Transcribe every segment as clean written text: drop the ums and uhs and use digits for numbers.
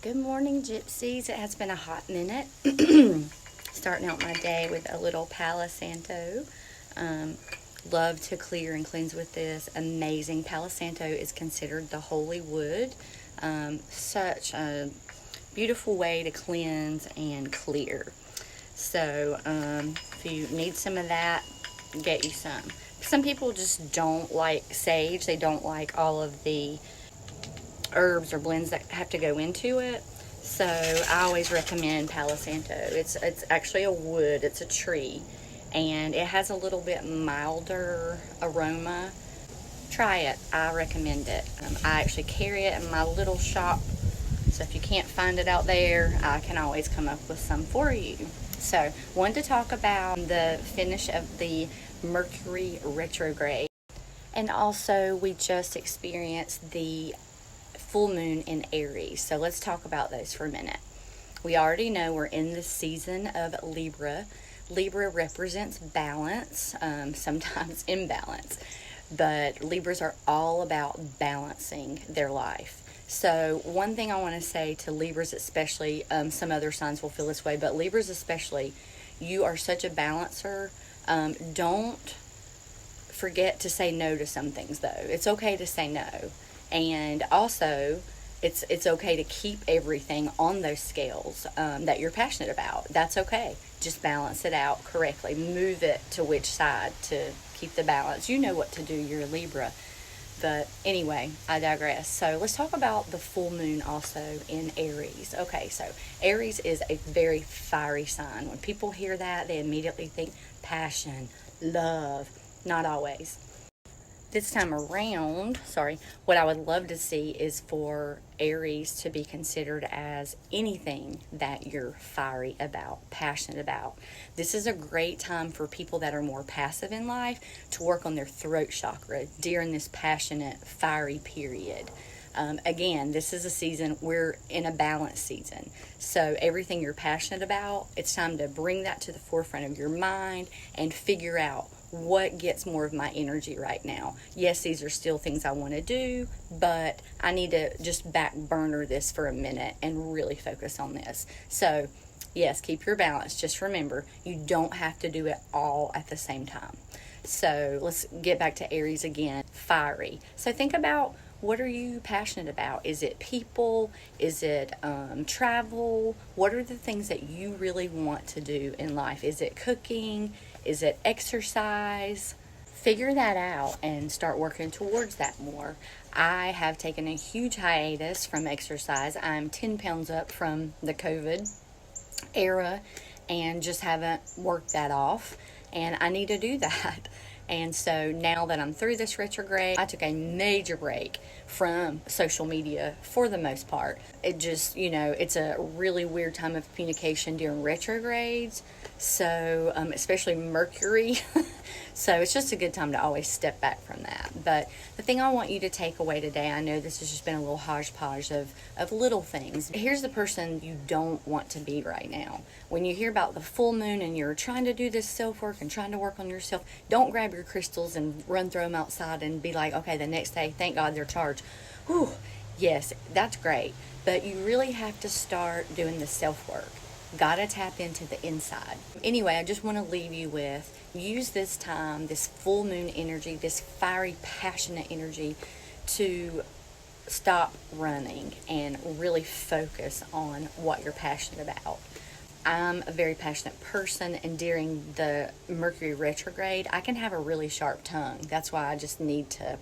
Good morning, Gypsies. It has been a hot minute. Starting out my day with a little Palo Santo. Love to clear and cleanse with this. Amazing. Palo Santo is considered the holy wood. Such a beautiful way to cleanse and clear. So if you need some of that, get you some. Some people just don't like sage. They don't like all of the herbs or blends that have to go into it. So I always recommend Palo Santo. It's actually a wood. It's a tree, and it has a little bit milder aroma. Try it. I recommend it. I actually carry it in my little shop, so if you can't find it out there, I can always come up with some for you. So wanted to talk about the finish of the Mercury retrograde, and also we just experienced the full moon in Aries. So let's talk about those for a minute. We already know we're in the season of Libra. Libra represents balance, sometimes imbalance, but Libras are all about balancing their life. So one thing I want to say to Libras especially, some other signs will feel this way, but Libras especially, you are such a balancer. Don't forget to say no to some things, though. It's okay to say no. And also, it's okay to keep everything on those scales that you're passionate about. That's okay. Just balance it out correctly. Move it to which side to keep the balance. You know what to do. You're a Libra. But anyway, I digress. So let's talk about the full moon also in Aries. Okay, so Aries is a very fiery sign. When people hear that, they immediately think passion, love. Not always. This time around, what I would love to see is for Aries to be considered as anything that you're fiery about, passionate about. This is a great time for people that are more passive in life to work on their throat chakra during this passionate, fiery period. Again, this is a season, we're in a balance season. So everything you're passionate about, it's time to bring that to the forefront of your mind and figure out what gets more of my energy right now. Yes, these are still things I want to do, but I need to just back burner this for a minute and really focus on this. So yes, keep your balance. Just remember, you don't have to do it all at the same time. So let's get back to Aries again. Fiery. So think about, what are you passionate about? Is it people? Is it travel? What are the things that you really want to do in life? Is it cooking? Is it exercise? Figure that out and start working towards that more. I have taken a huge hiatus from exercise. I'm 10 pounds up from the COVID era and just haven't worked that off. And I need to do that. And so now that I'm through this retrograde, I took a major break from social media for the most part. It just, it's a really weird time of communication during retrogrades. So, especially Mercury. So it's just a good time to always step back from that. But the thing I want you to take away today, I know this has just been a little hodgepodge of little things. Here's the person you don't want to be right now. When you hear about the full moon and you're trying to do this self-work and trying to work on yourself, don't grab your crystals and run throw them outside and be like, okay, the next day, thank God they're charged. Whew, yes, that's great. But you really have to start doing the self-work. Gotta tap into the inside. Anyway, I just want to leave you with, use this time, this full moon energy, this fiery, passionate energy to stop running and really focus on what you're passionate about. I'm a very passionate person, and during the Mercury retrograde, I can have a really sharp tongue. That's why I just need to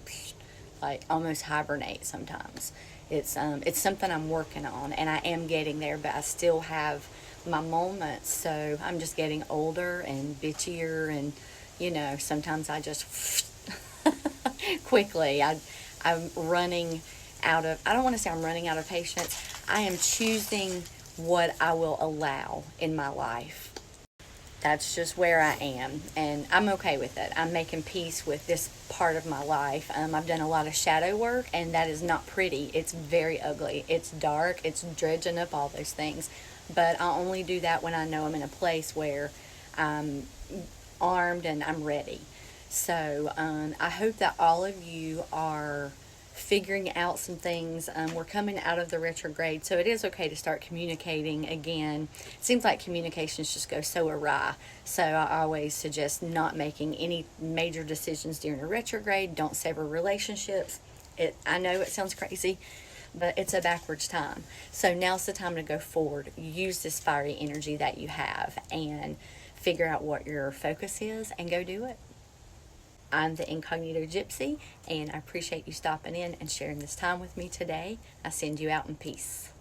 almost hibernate sometimes. It's something I'm working on, and I am getting there, but I still have my moments. So I'm just getting older and bitchier, and sometimes I just quickly I'm running out of, I don't want to say I'm running out of patience. I am choosing what I will allow in my life. That's just where I am, and I'm okay with it. I'm making peace with this part of my life. I've done a lot of shadow work, and that is not pretty. It's very ugly. It's dark. It's dredging up all those things. But I only do that when I know I'm in a place where I'm armed and I'm ready. So I hope that all of you are figuring out some things. We're coming out of the retrograde, so it is okay to start communicating again. It seems like communications just go so awry. So I always suggest not making any major decisions during a retrograde. Don't sever relationships. I know it sounds crazy, but it's a backwards time. So now's the time to go forward. Use this fiery energy that you have and figure out what your focus is and go do it. I'm the Incognito Gypsy, and I appreciate you stopping in and sharing this time with me today. I send you out in peace.